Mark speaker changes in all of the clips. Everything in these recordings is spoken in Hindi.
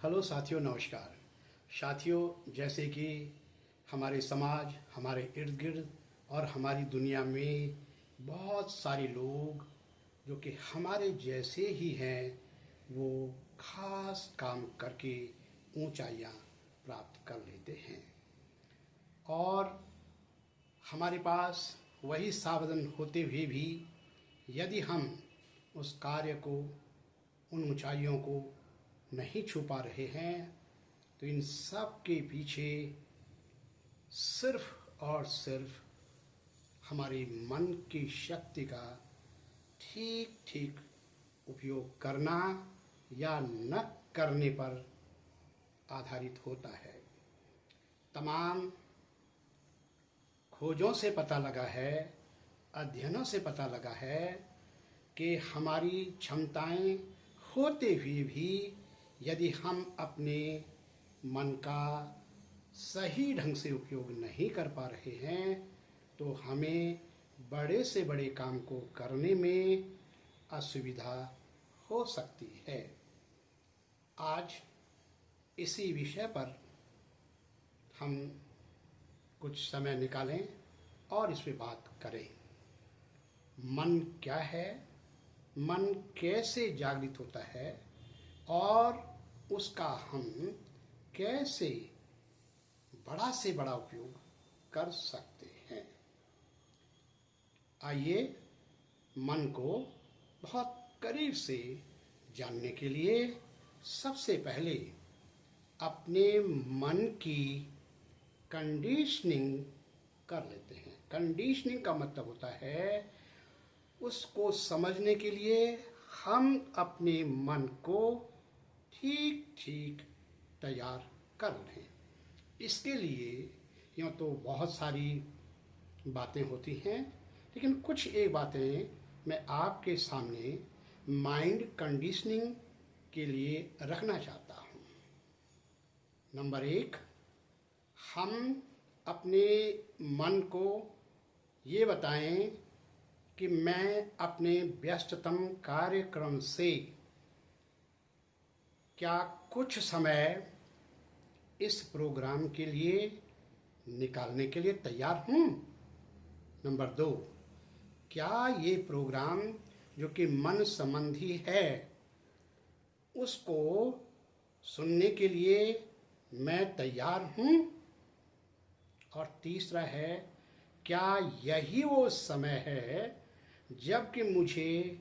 Speaker 1: हेलो साथियों, नमस्कार। साथियों, जैसे कि हमारे समाज, हमारे इर्द गिर्द और हमारी दुनिया में बहुत सारे लोग जो कि हमारे जैसे ही हैं, वो खास काम करके ऊंचाइयां प्राप्त कर लेते हैं। और हमारे पास वही साधन होते हुए भी यदि हम उस कार्य को, उन ऊंचाइयों को नहीं छू पा रहे हैं, तो इन सब के पीछे सिर्फ और सिर्फ हमारी मन की शक्ति का ठीक ठीक उपयोग करना या न करने पर आधारित होता है। तमाम खोजों से पता लगा है, अध्ययनों से पता लगा है कि हमारी क्षमताएं होते हुए भी यदि हम अपने मन का सही ढंग से उपयोग नहीं कर पा रहे हैं, तो हमें बड़े से बड़े काम को करने में असुविधा हो सकती है। आज इसी विषय पर हम कुछ समय निकालें और इस पे बात करें। मन क्या है, मन कैसे जागृत होता है और उसका हम कैसे बड़ा से बड़ा उपयोग कर सकते हैं। आइए मन को बहुत करीब से जानने के लिए सबसे पहले अपने मन की कंडीशनिंग कर लेते हैं। कंडीशनिंग का मतलब होता है उसको समझने के लिए हम अपने मन को ठीक ठीक तैयार कर लें। इसके लिए यूँ तो बहुत सारी बातें होती हैं, लेकिन कुछ एक बातें मैं आपके सामने माइंड कंडीशनिंग के लिए रखना चाहता हूँ। नंबर 1, हम अपने मन को ये बताएं कि मैं अपने व्यस्ततम कार्यक्रम से क्या कुछ समय इस प्रोग्राम के लिए निकालने के लिए तैयार हूँ। नंबर 2, क्या ये प्रोग्राम जो कि मन संबंधी है, उसको सुनने के लिए मैं तैयार हूँ। और तीसरा है, क्या यही वो समय है जबकि मुझे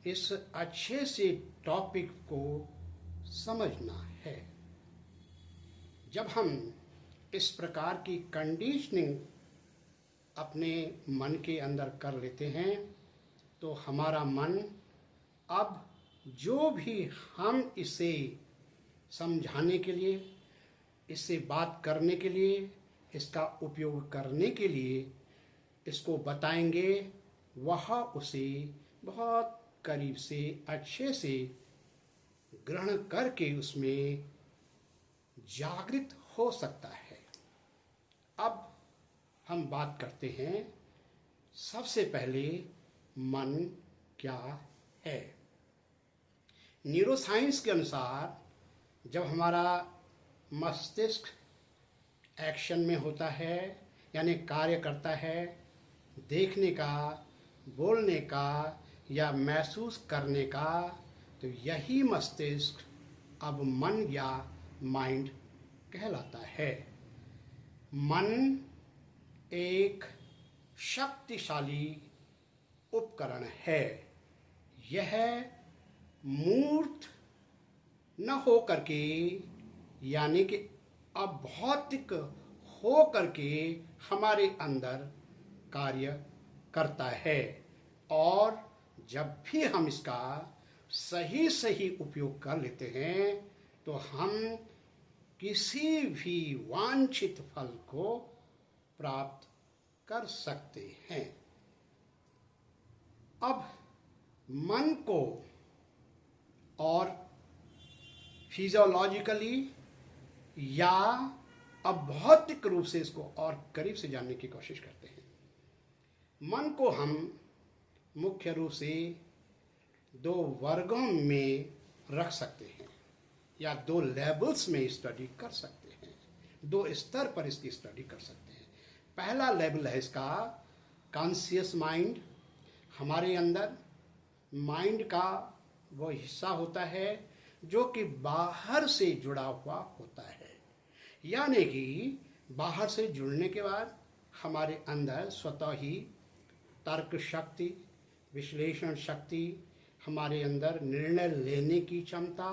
Speaker 1: इस अच्छे से टॉपिक को समझना है। जब हम इस प्रकार की कंडीशनिंग अपने मन के अंदर कर लेते हैं, तो हमारा मन अब जो भी हम इसे समझाने के लिए, इससे बात करने के लिए, इसका उपयोग करने के लिए इसको बताएंगे, वह उसे बहुत करीब से अच्छे से ग्रहण करके उसमें जागृत हो सकता है। अब हम बात करते हैं सबसे पहले मन क्या है। न्यूरोसाइंस के अनुसार जब हमारा मस्तिष्क एक्शन में होता है, यानी कार्य करता है, देखने का, बोलने का या महसूस करने का, तो यही मस्तिष्क अब मन या माइंड कहलाता है। मन एक शक्तिशाली उपकरण है। यह मूर्त न हो करके, यानी कि अभौतिक हो करके हमारे अंदर कार्य करता है। और जब भी हम इसका सही सही उपयोग कर लेते हैं, तो हम किसी भी वांछित फल को प्राप्त कर सकते हैं। अब मन को और फिजियोलॉजिकली या अभौतिक रूप से इसको और करीब से जानने की कोशिश करते हैं। मन को हम मुख्य रूप से 2 वर्गों में रख सकते हैं, या दो लेवल्स में स्टडी कर सकते हैं, दो स्तर पर इसकी स्टडी कर सकते हैं। पहला लेवल है इसका कॉन्शियस माइंड। हमारे अंदर माइंड का वो हिस्सा होता है जो कि बाहर से जुड़ा हुआ होता है, यानी कि बाहर से जुड़ने के बाद हमारे अंदर स्वतः ही तर्क शक्ति, विश्लेषण शक्ति, हमारे अंदर निर्णय लेने की क्षमता,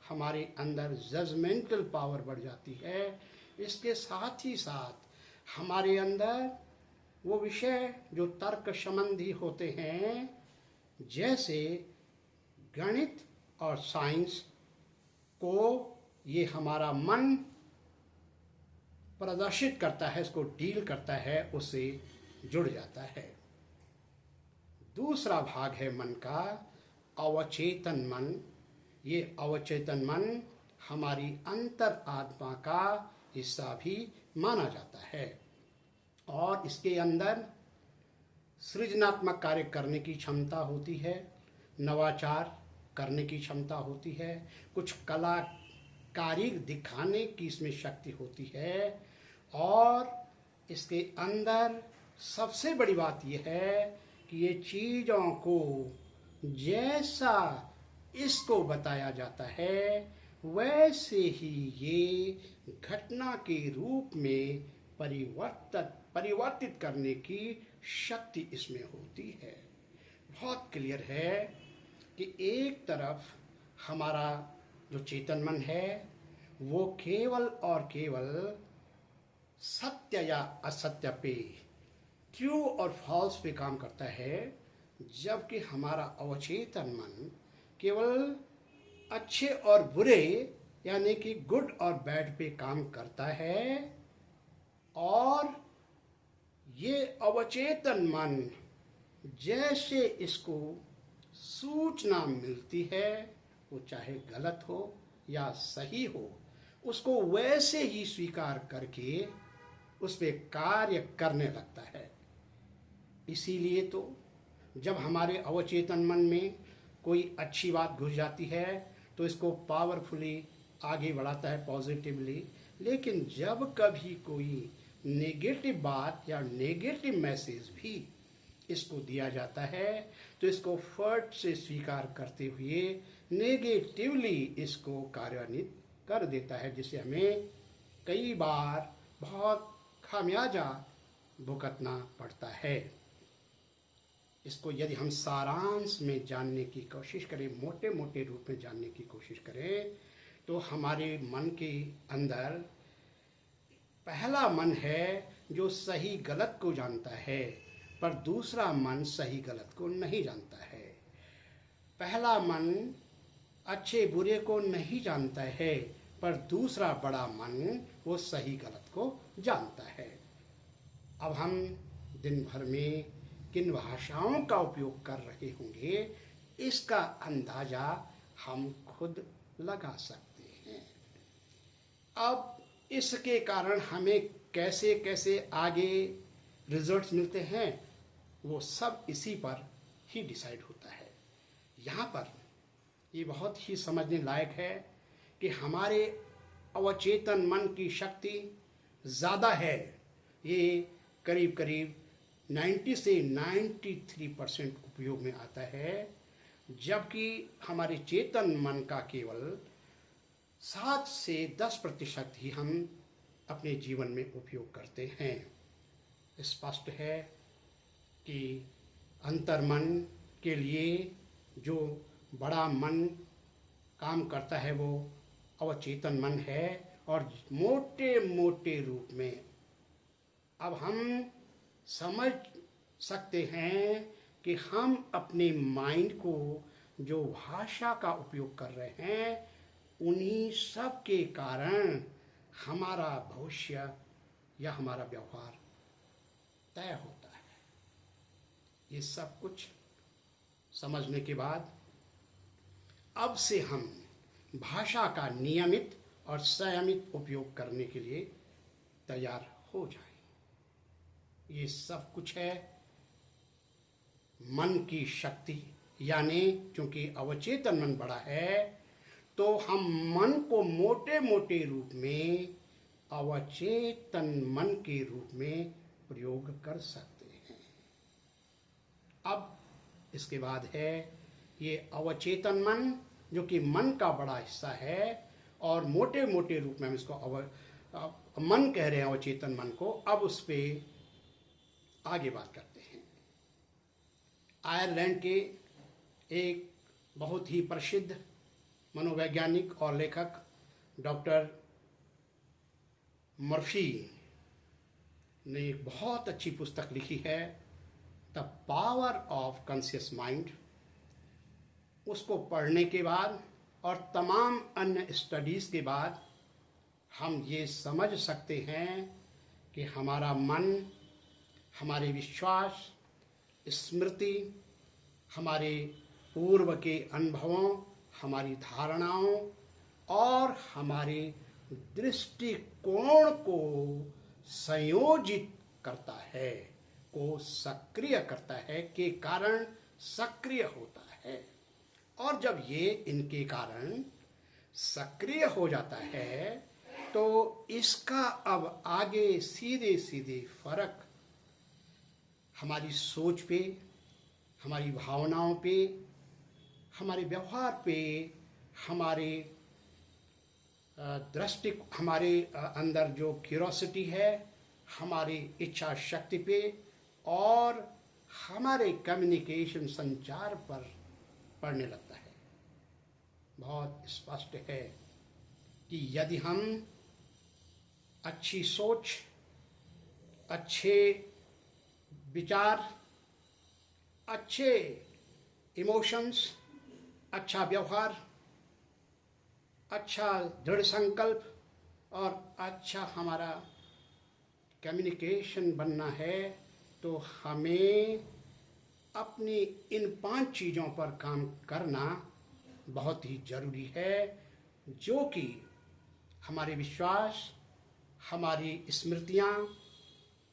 Speaker 1: हमारे अंदर जजमेंटल पावर बढ़ जाती है। इसके साथ ही साथ हमारे अंदर वो विषय जो तर्क संबंधी होते हैं, जैसे गणित और साइंस को, ये हमारा मन प्रदर्शित करता है, इसको डील करता है, उससे जुड़ जाता है। दूसरा भाग है मन का अवचेतन मन। ये अवचेतन मन हमारी अंतर आत्मा का हिस्सा भी माना जाता है और इसके अंदर सृजनात्मक कार्य करने की क्षमता होती है, नवाचार करने की क्षमता होती है, कुछ कलाकारी दिखाने की इसमें शक्ति होती है। और इसके अंदर सबसे बड़ी बात यह है कि ये चीज़ों को जैसा इसको बताया जाता है वैसे ही ये घटना के रूप में परिवर्तित करने की शक्ति इसमें होती है। बहुत क्लियर है कि एक तरफ हमारा जो चेतन मन है वो केवल और केवल सत्य या असत्य पे, ट्रू और फॉल्स पे काम करता है, जबकि हमारा अवचेतन मन केवल अच्छे और बुरे यानी कि गुड और बैड पे काम करता है। और ये अवचेतन मन जैसे इसको सूचना मिलती है, वो चाहे गलत हो या सही हो, उसको वैसे ही स्वीकार करके उस पर कार्य करने लगता है। इसीलिए तो जब हमारे अवचेतन मन में कोई अच्छी बात घुस जाती है तो इसको पावरफुली आगे बढ़ाता है, पॉजिटिवली। लेकिन जब कभी कोई नेगेटिव बात या नेगेटिव मैसेज भी इसको दिया जाता है तो इसको फर्ट से स्वीकार करते हुए नेगेटिवली इसको कार्यान्वित कर देता है, जिससे हमें कई बार बहुत खामियाजा भुगतना पड़ता है। इसको यदि हम सारांश में जानने की कोशिश करें, मोटे मोटे रूप में जानने की कोशिश करें, तो हमारे मन के अंदर पहला मन है जो सही गलत को जानता है, पर दूसरा मन सही गलत को नहीं जानता है। पहला मन अच्छे बुरे को नहीं जानता है, पर दूसरा बड़ा मन वो सही गलत को जानता है। अब हम दिन भर में किन भाषाओं का उपयोग कर रहे होंगे, इसका अंदाजा हम खुद लगा सकते हैं। अब इसके कारण हमें कैसे कैसे आगे रिजल्ट्स मिलते हैं, वो सब इसी पर ही डिसाइड होता है। यहाँ पर ये बहुत ही समझने लायक है कि हमारे अवचेतन मन की शक्ति ज़्यादा है। ये करीब करीब 90 से 93% उपयोग में आता है, जबकि हमारे चेतन मन का केवल 7 से 10% ही हम अपने जीवन में उपयोग करते हैं। स्पष्ट है कि अंतर्मन के लिए जो बड़ा मन काम करता है वो अवचेतन मन है। और मोटे मोटे रूप में अब हम समझ सकते हैं कि हम अपने माइंड को जो भाषा का उपयोग कर रहे हैं, उन्हीं सब के कारण हमारा भविष्य या हमारा व्यवहार तय होता है। ये सब कुछ समझने के बाद अब से हम भाषा का नियमित और संयमित उपयोग करने के लिए तैयार हो जाएं। ये सब कुछ है मन की शक्ति, यानी क्योंकि अवचेतन मन बड़ा है तो हम मन को मोटे मोटे रूप में अवचेतन मन के रूप में प्रयोग कर सकते हैं। अब इसके बाद है ये अवचेतन मन, जो कि मन का बड़ा हिस्सा है, और मोटे मोटे रूप में हम इसको मन कह रहे हैं, अवचेतन मन को। अब उस पर आगे बात करते हैं। आयरलैंड के एक बहुत ही प्रसिद्ध मनोवैज्ञानिक और लेखक डॉक्टर मर्फी ने एक बहुत अच्छी पुस्तक लिखी है, the power of conscious mind. उसको पढ़ने के बाद और तमाम अन्य स्टडीज़ के बाद हम ये समझ सकते हैं कि हमारा मन, हमारे विश्वास, स्मृति, हमारे पूर्व के अनुभवों, हमारी धारणाओं और हमारे दृष्टिकोण को संयोजित करता है, को सक्रिय करता है, के कारण सक्रिय होता है। और जब ये इनके कारण सक्रिय हो जाता है तो इसका अब आगे सीधे सीधे फर्क हमारी सोच पे, हमारी भावनाओं पे, हमारे व्यवहार पे, हमारे हमारे अंदर जो क्यूरोसिटी है, हमारी इच्छा शक्ति पे और हमारे कम्युनिकेशन, संचार पर पड़ने लगता है। बहुत स्पष्ट है कि यदि हम अच्छी सोच, अच्छे विचार, अच्छे इमोशंस, अच्छा व्यवहार, अच्छा दृढ़ संकल्प और अच्छा हमारा कम्युनिकेशन बनना है, तो हमें अपनी इन 5 चीज़ों पर काम करना बहुत ही ज़रूरी है, जो कि हमारे विश्वास, हमारी स्मृतियाँ,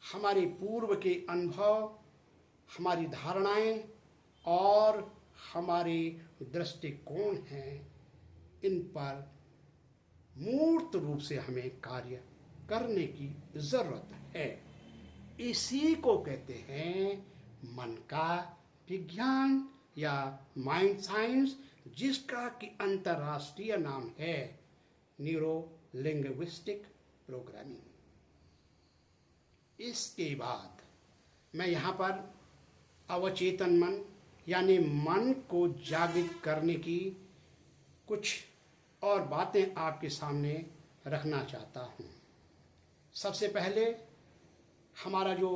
Speaker 1: हमारे पूर्व के अनुभव, हमारी धारणाएं और हमारे दृष्टिकोण हैं, इन पर मूर्त रूप से हमें कार्य करने की ज़रूरत है। इसी को कहते हैं मन का विज्ञान या माइंड साइंस, जिसका कि अंतर्राष्ट्रीय नाम है न्यूरो लिंग्विस्टिक प्रोग्रामिंग। इसके बाद मैं यहाँ पर अवचेतन मन यानी मन को जागृत करने की कुछ और बातें आपके सामने रखना चाहता हूँ। सबसे पहले हमारा जो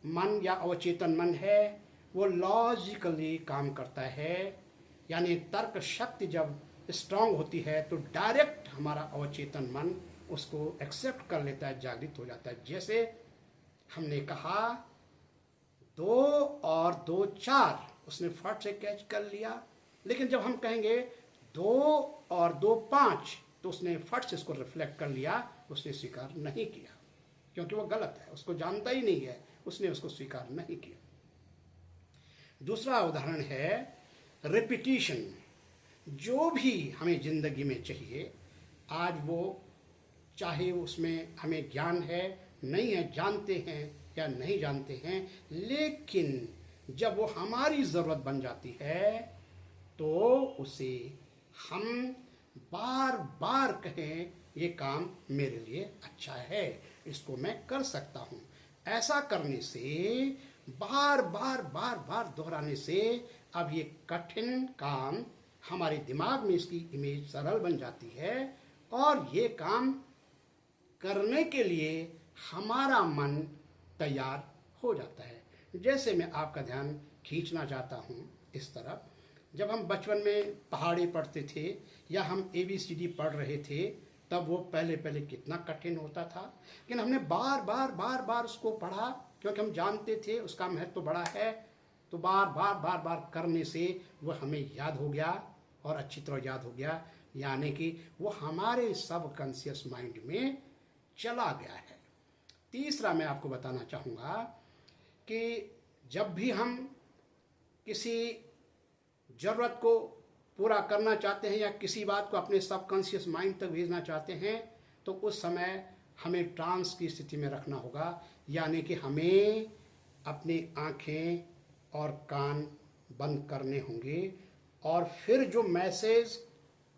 Speaker 1: मन या अवचेतन मन है वो लॉजिकली काम करता है, यानी तर्क शक्ति जब स्ट्रांग होती है तो डायरेक्ट हमारा अवचेतन मन उसको एक्सेप्ट कर लेता है, जागृत हो जाता है। जैसे हमने कहा 2 और 2 4, उसने फट से कैच कर लिया, लेकिन जब हम कहेंगे 2 और 2 5 तो उसने फट से इसको रिफ्लेक्ट कर लिया, उसने स्वीकार नहीं किया, क्योंकि वो गलत है, उसको जानता ही नहीं है, उसने उसको स्वीकार नहीं किया। दूसरा उदाहरण है रिपीटिशन। जो भी हमें जिंदगी में चाहिए, आज वो चाहे उसमें हमें ज्ञान है, नहीं है, जानते हैं या नहीं जानते हैं, लेकिन जब वो हमारी ज़रूरत बन जाती है तो उसे हम बार बार कहें ये काम मेरे लिए अच्छा है, इसको मैं कर सकता हूँ। ऐसा करने से, बार बार दोहराने से अब ये कठिन काम हमारे दिमाग में इसकी इमेज सरल बन जाती है और ये काम करने के लिए हमारा मन तैयार हो जाता है। जैसे मैं आपका ध्यान खींचना चाहता हूँ इस तरफ, जब हम बचपन में पहाड़ी पढ़ते थे या हम ABCD पढ़ रहे थे, तब वो पहले कितना कठिन होता था, लेकिन हमने बार उसको पढ़ा क्योंकि हम जानते थे उसका महत्व बड़ा है, तो बार करने से वो हमें याद हो गया और अच्छी तरह याद हो गया, यानी कि वो हमारे सबकॉन्शियस माइंड में चला गया है। तीसरा मैं आपको बताना चाहूँगा कि जब भी हम किसी ज़रूरत को पूरा करना चाहते हैं या किसी बात को अपने सबकॉन्शियस माइंड तक भेजना चाहते हैं, तो उस समय हमें ट्रांस की स्थिति में रखना होगा, यानी कि हमें अपनी आंखें और कान बंद करने होंगे और फिर जो मैसेज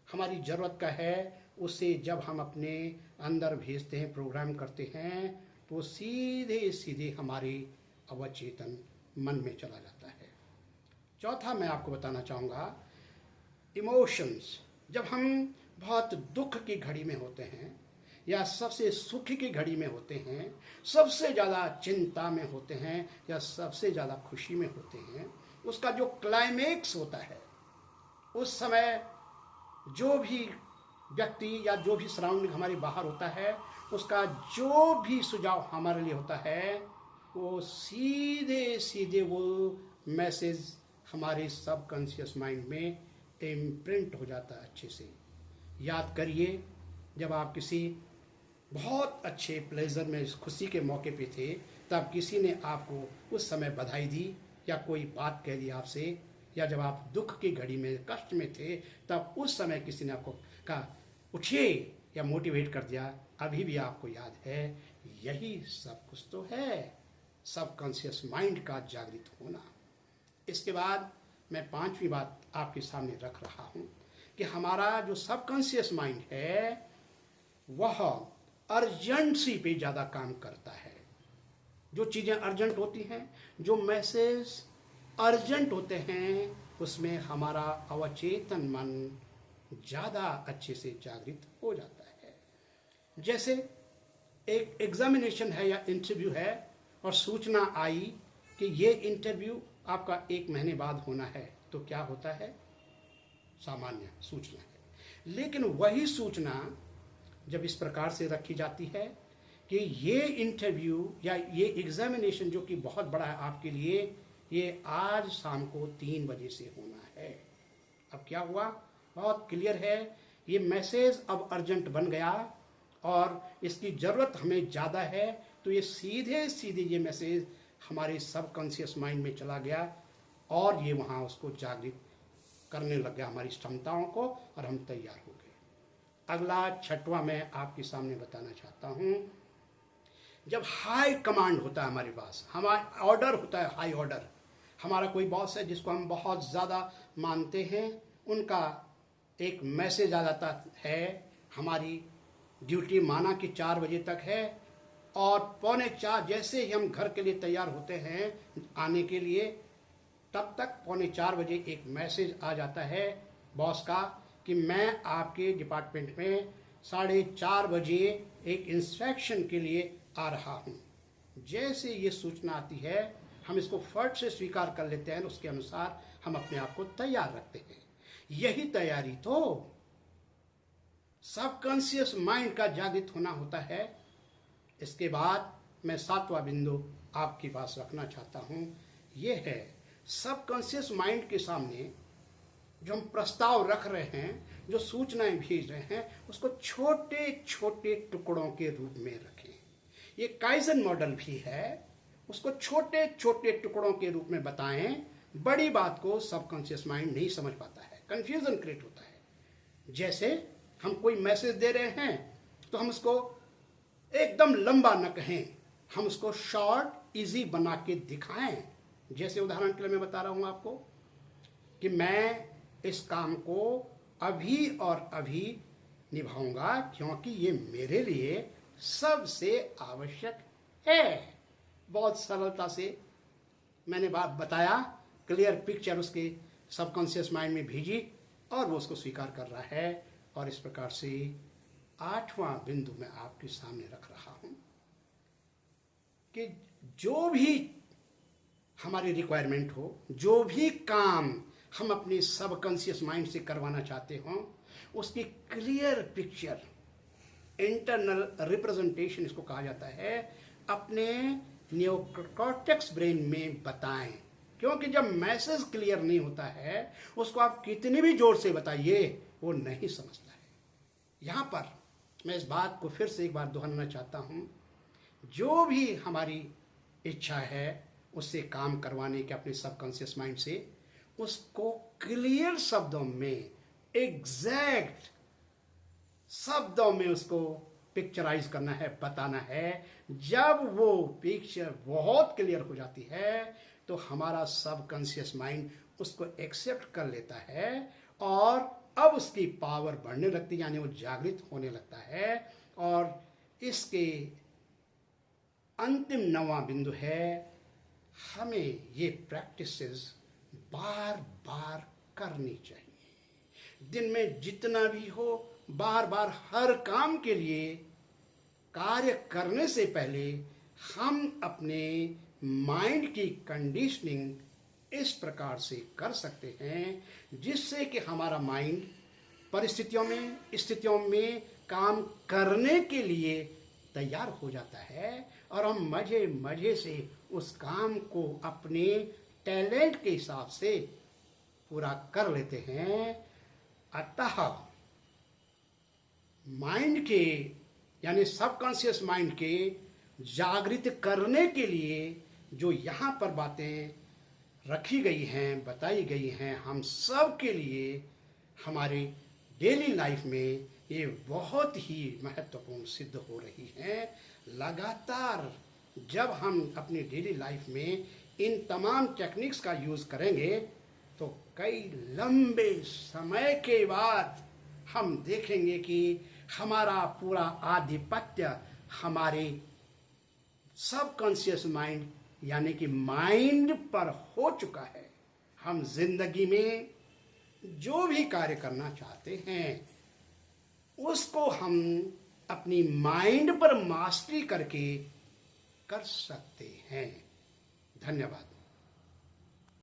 Speaker 1: हमारी ज़रूरत का है उसे जब हम अपने अंदर भेजते हैं, प्रोग्राम करते हैं, तो सीधे सीधे हमारे अवचेतन मन में चला जाता है। चौथा मैं आपको बताना चाहूँगा, इमोशंस। जब हम बहुत दुख की घड़ी में होते हैं या सबसे सुख की घड़ी में होते हैं, सबसे ज़्यादा चिंता में होते हैं या सबसे ज़्यादा खुशी में होते हैं, उसका जो क्लाइमेक्स होता है, उस समय जो भी व्यक्ति या जो भी सराउंडिंग हमारे बाहर होता है, उसका जो भी सुझाव हमारे लिए होता है, वो सीधे सीधे वो मैसेज हमारे सबकॉन्शियस माइंड में इम्प्रिंट हो जाता है। अच्छे से याद करिए, जब आप किसी बहुत अच्छे प्लेजर में, खुशी के मौके पे थे, तब किसी ने आपको उस समय बधाई दी या कोई बात कह दी आपसे, या जब आप दुख की घड़ी में, कष्ट में थे, तब उस समय किसी ने आपको कहा उठिए या मोटिवेट कर दिया, अभी भी आपको याद है। यही सब कुछ तो है सबकॉन्शियस माइंड का जागृत होना। इसके बाद मैं पांचवी बात आपके सामने रख रहा हूं कि हमारा जो सबकॉन्शियस माइंड है वह अर्जेंसी पे ज़्यादा काम करता है। जो चीज़ें अर्जेंट होती हैं, जो मैसेज अर्जेंट होते हैं, उसमें हमारा अवचेतन मन ज़्यादा अच्छे से जागृत हो जाता है। जैसे एक एग्जामिनेशन है या इंटरव्यू है और सूचना आई कि ये इंटरव्यू आपका 1 महीने बाद होना है, तो क्या होता है? सामान्य सूचना है। लेकिन वही सूचना जब इस प्रकार से रखी जाती है कि ये इंटरव्यू या ये एग्जामिनेशन जो कि बहुत बड़ा है आपके लिए, ये आज शाम को 3 बजे से होना है। अब क्या हुआ? बहुत क्लियर है, ये मैसेज अब अर्जेंट बन गया और इसकी ज़रूरत हमें ज़्यादा है, तो ये सीधे सीधे ये मैसेज हमारे सबकॉन्शियस माइंड में चला गया और ये वहाँ उसको जागृत करने लग गया हमारी क्षमताओं को, और हम तैयार हो गए। अगला छठवां मैं आपके सामने बताना चाहता हूँ, जब हाई कमांड होता है हमारे पास, हमारा ऑर्डर होता है, हाई ऑर्डर, हमारा कोई बॉस है जिसको हम बहुत ज़्यादा मानते हैं, उनका एक मैसेज आ जाता है, हमारी ड्यूटी माना कि 4 बजे तक है, और 3:45 जैसे ही हम घर के लिए तैयार होते हैं आने के लिए, तब तक 3:45 बजे एक मैसेज आ जाता है बॉस का कि मैं आपके डिपार्टमेंट में 4:30 बजे एक इंस्पेक्शन के लिए आ रहा हूँ। जैसे ये सूचना आती है, हम इसको फट से स्वीकार कर लेते हैं, उसके अनुसार हम अपने आप को तैयार रखते हैं। यही तैयारी तो सबकॉन्शियस माइंड का जागृत होना होता है। इसके बाद मैं 7वां बिंदु आपके पास रखना चाहता हूँ, ये है सबकॉन्शियस माइंड के सामने जो हम प्रस्ताव रख रहे हैं, जो सूचनाएं भेज रहे हैं, उसको छोटे छोटे टुकड़ों के रूप में रखें। ये काइजन मॉडल भी है, उसको छोटे छोटे टुकड़ों के रूप में बताएं। बड़ी बात को सबकॉन्शियस माइंड नहीं समझ पाता है, कंफ्यूजन क्रिएट होता है। जैसे हम कोई मैसेज दे रहे हैं तो हम उसको एकदम लंबा न कहें, हम उसको शॉर्ट इजी बना के दिखाएं। जैसे उदाहरण के लिए मैं बता रहा हूं आपको कि मैं इस काम को अभी और अभी निभाऊंगा क्योंकि ये मेरे लिए सबसे आवश्यक है। बहुत सरलता से मैंने बात बताया, क्लियर पिक्चर उसके सबकॉन्शियस माइंड में भेजी और वो उसको स्वीकार कर रहा है। और इस प्रकार से 8वां बिंदु मैं आपके सामने रख रहा हूं कि जो भी हमारी रिक्वायरमेंट हो, जो भी काम हम अपने सबकॉन्शियस माइंड से करवाना चाहते हों, उसकी क्लियर पिक्चर, इंटरनल रिप्रेजेंटेशन इसको कहा जाता है, अपने नियोकॉर्टेक्स ब्रेन में बताएं। क्योंकि जब मैसेज क्लियर नहीं होता है, उसको आप कितनी भी जोर से बताइए वो नहीं समझता है। यहाँ पर मैं इस बात को फिर से एक बार दोहराना चाहता हूँ, जो भी हमारी इच्छा है उससे काम करवाने के अपने सबकॉन्शियस माइंड से, उसको क्लियर शब्दों में एग्जैक्ट शब्दों में उसको पिक्चराइज करना है, बताना है। जब वो पिक्चर बहुत क्लियर हो जाती है तो हमारा सबकॉन्शियस माइंड उसको एक्सेप्ट कर लेता है और अब उसकी पावर बढ़ने लगती है, यानी वो जागृत होने लगता है। और इसके अंतिम 9वां बिंदु है, हमें ये प्रैक्टिसेस बार बार करनी चाहिए। दिन में जितना भी हो, बार बार हर काम के लिए कार्य करने से पहले हम अपने माइंड की कंडीशनिंग इस प्रकार से कर सकते हैं जिससे कि हमारा माइंड स्थितियों में काम करने के लिए तैयार हो जाता है और हम मजे मजे से उस काम को अपने टैलेंट के हिसाब से पूरा कर लेते हैं। अतः माइंड के यानी सबकॉन्शियस माइंड के जागृत करने के लिए जो यहाँ पर बातें रखी गई हैं, बताई गई हैं, हम सब के लिए हमारे डेली लाइफ में ये बहुत ही महत्वपूर्ण सिद्ध हो रही हैं। लगातार जब हम अपनी डेली लाइफ में इन तमाम टेक्निक्स का यूज़ करेंगे तो कई लंबे समय के बाद हम देखेंगे कि हमारा पूरा आधिपत्य हमारे सबकॉन्शियस माइंड यानी कि माइंड पर हो चुका है। हम जिंदगी में जो भी कार्य करना चाहते हैं उसको हम अपनी माइंड पर मास्टरी करके कर सकते हैं। धन्यवाद।